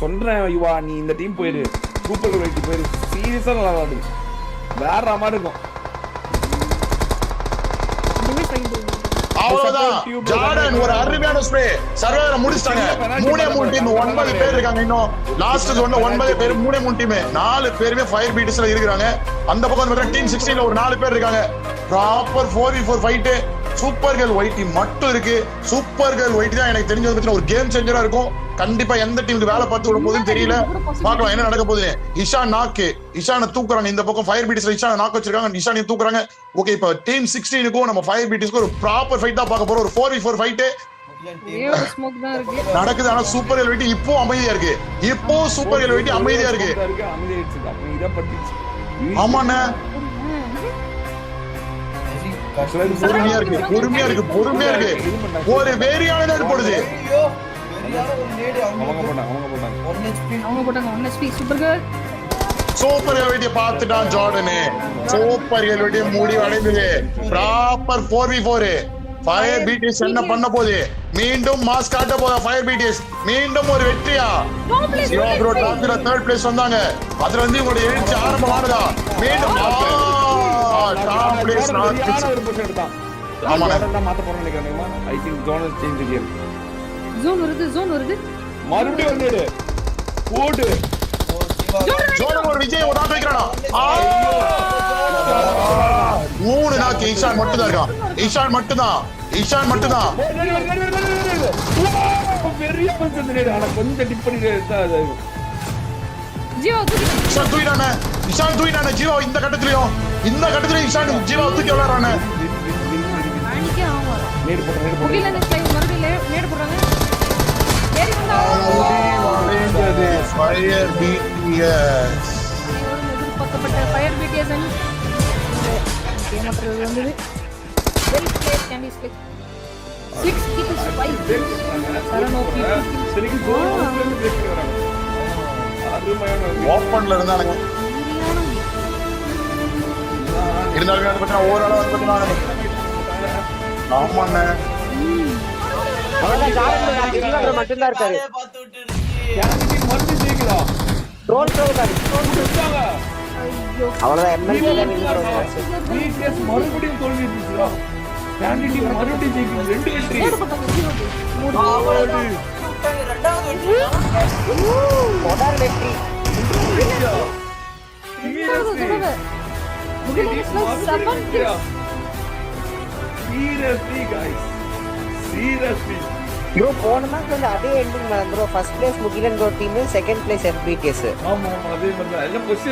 சொல்றேன் யுவா, நீ இந்த டீம் போயிரு, சூப்பர் வெயிட் போயிரு, சீரியஸா நல்லா விளாடுது, வேற மாதிரி இருக்கும். அவ்வளவுதான் ஜார்டன் ஒரு அருமையான ஸ்ப்ரே சர்வேரை முடிச்சிட்டாங்க. 3 டீம் 9 பேர் இருக்காங்க. இன்னும் லாஸ்ட் சொன்ன 9 பேர் 3 டீம் 4 பேருமே ஃபயர் பீட்டர்ஸ்ல இருக்காங்க. அந்த பக்கம் வந்து டீம் 16ல ஒரு 4 பேர் இருக்காங்க. Proper 4v4 fight. Super girl ஒயிட்டி மட்டும் இருக்கு. சூப்பர் கேர்ள் ஒயிட்டி தான் எனக்கு தெரிஞ்சது பத்தின ஒரு கேம் சேஞ்சரா இருக்கும். கண்டிப்பா எந்த டீமுக்கு வேலை பார்த்து விட போகுதுன்னு தெரியல. பார்க்கலாம் என்ன நடக்க போகுது. இஷான் நாக்கு இஷானை தூக்குறாங்க. இந்த பக்கம் ஃபயர் பீட்டர்ஸ்ல இஷானை நாக்கு வச்சிருக்காங்க. இஷானையும் தூக்குறாங்க. ஓகே, இப்போ டீம் 16க்கும் நம்ம ஃபயர் பீட்டர்ஸ்க்கு ஒரு ப்ராப்பர் ஃபைட் தான் பார்க்க போறோம். ஒரு 4v4 ஃபைட் நடக்குது. ஆனா சூப்பர் கேர்ள் ஒயிட்டி இப்போ அமைதியா இருக்கு. இப்போ சூப்பர் கேர்ள் ஒயிட்டி அமைதியா இருக்கு. ஆமாண்ணே, பொறுமையா இருக்கு, பொறுமையா இருக்கு, பொறுமையா இருக்கு. ஒரு வேரியான போடுது. சூப்பர் கேர்ள் பார்த்துட்டான் ஜார்டனு. சூப்பர் கேர்ள் முடிவு அடைந்தது. Proper 4v4. ஃபயர் பீட்டிஸ் என்ன பண்ண போகுது? மீண்டும் மாஸ் காட்ட போதா ஃபயர் பீட்டிஸ்? மீண்டும் ஒரு வெற்றியா? ப்ரோ டாப்ல 3rd பிளேஸ் வந்தாங்க. அதுல வந்து உங்களுடைய எழுச்சி ஆரம்பமானதா? மீண்டும் டாப் பிளேஸ் எடுத்தான். ஆமா நான் மாத்த போறேன்னு நினைக்கிறேன். I think zone change game. Zone வருது மறுபடியும் வந்து ஓடு. ஜோன் ஒரு விஜய் ஒரு நாக்கு வைக்கறானா? 3 நாக்கு ஈஷான் மட்டும் தான் இருக்கான். ஈஷான் மட்டும் தான். பெரிய பஞ்சம் ஆனா கொஞ்சம் டிப் பண்ணி இஷான் தூக்கிட்டானே. இஷான் தூக்கிட்டானே ஜீவா. இந்த கட்டத்திலயும் இஷான் ஜீவா தூக்கி விளையாடுறானே. நேடு போடுறாங்க. ஃபயர் பிடிஎஸ் ஃபயர் பிடிஎஸ் வந்து well place can be split 6 keepers 5 சரணோபி சரிக்கு கோல் பிரேக் வராங்க. ஓபன்ல இருந்தாங்க. இருந்தாலும் அது பத்தின ஓவரால் வந்து பத்தின ஆமாண்ணே. அவ்வளவுதான் ஜார்டன் ஜீவா மட்டும் தான் இருக்காரு. கேண்டி மட்டும் ஜெயிக்கலா. ட்ரோல் கார்டு அவ்வளவுதான். எம்எல்ஏ பிடிஎஸ் மறுபடியும் தோல்வி இருந்துச்சுடா. கேண்டி மறுபடியும் ஜெயிக்கணும். 2 வெற்றி. அவ்வளவுதான். இரண்டாவது வெற்றி. தொடர் வெற்றி. Seriously guys. Seriously. Bro, போன மேட்ச் வந்து அதே ending bro. First place Mugilan கோ டீம், செகண்ட் பிளேஸ் FBTS. ஆமா அதே மாதிரி தான். எல்லாம்